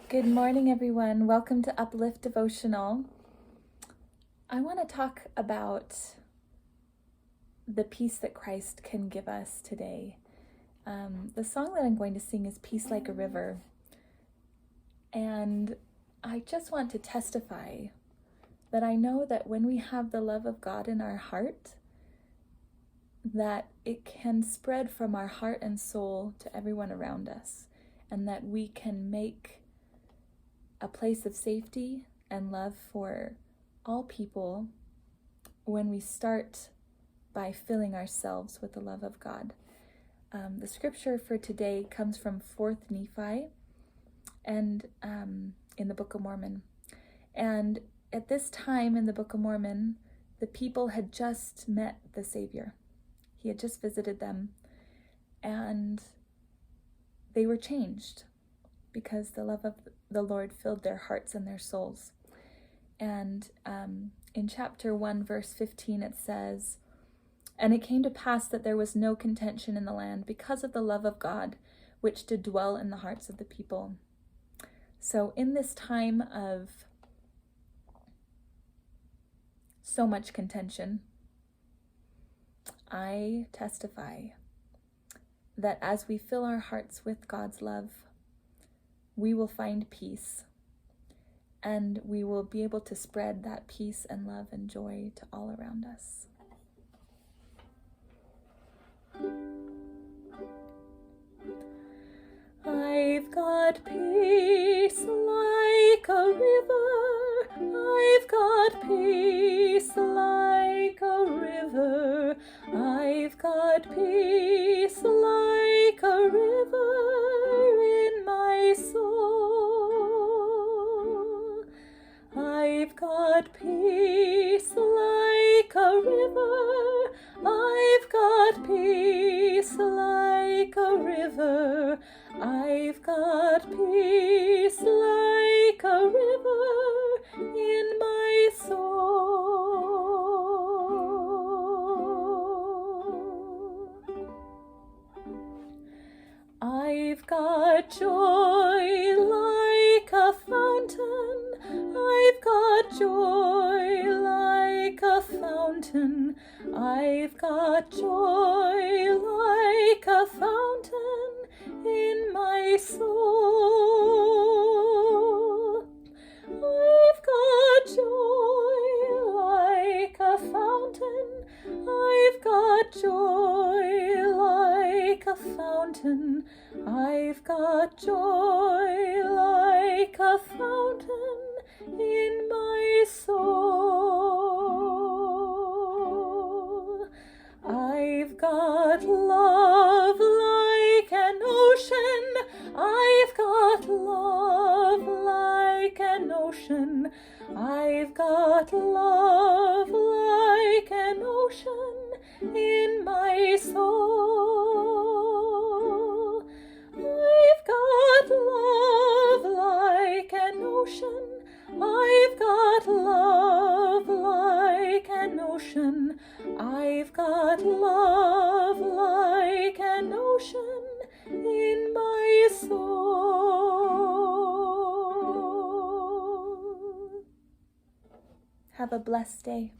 Good morning, everyone. Welcome to Uplift Devotional. I want to talk about the peace that Christ can give us today. The song that I'm going to sing is Peace Like a River. And I just want to testify that I know that when we have the love of God in our heart, that it can spread from our heart and soul to everyone around us, and that we can make a place of safety and love for all people when we start by filling ourselves with the love of God. The scripture for today comes from 4th Nephi and in the Book of Mormon. And at this time in the Book of Mormon, the people had just met the Savior. He had just visited them, and they were changed because the love of the Lord filled their hearts and their souls. And in chapter 1, verse 15, it says, "And it came to pass that there was no contention in the land because of the love of God, which did dwell in the hearts of the people." So in this time of so much contention, I testify that as we fill our hearts with God's love, we will find peace, and we will be able to spread that peace and love and joy to all around us. I've got peace like a river. I've got peace like a river. I've got peace like a river in my soul. I've got peace like a river. I've got peace like a river. I've got peace like a river in my soul. I've got joy like a fountain. I've got joy like a fountain. I've got joy like a fountain in my soul. I've got joy like a fountain. I've got joy like a fountain. I've got joy like a fountain in my soul. I've got love like an ocean. I've got love like an ocean. I've got love like an ocean in my soul. I've got love like an ocean. I've got love like an ocean. I've got love like an ocean in my soul. Have a blessed day.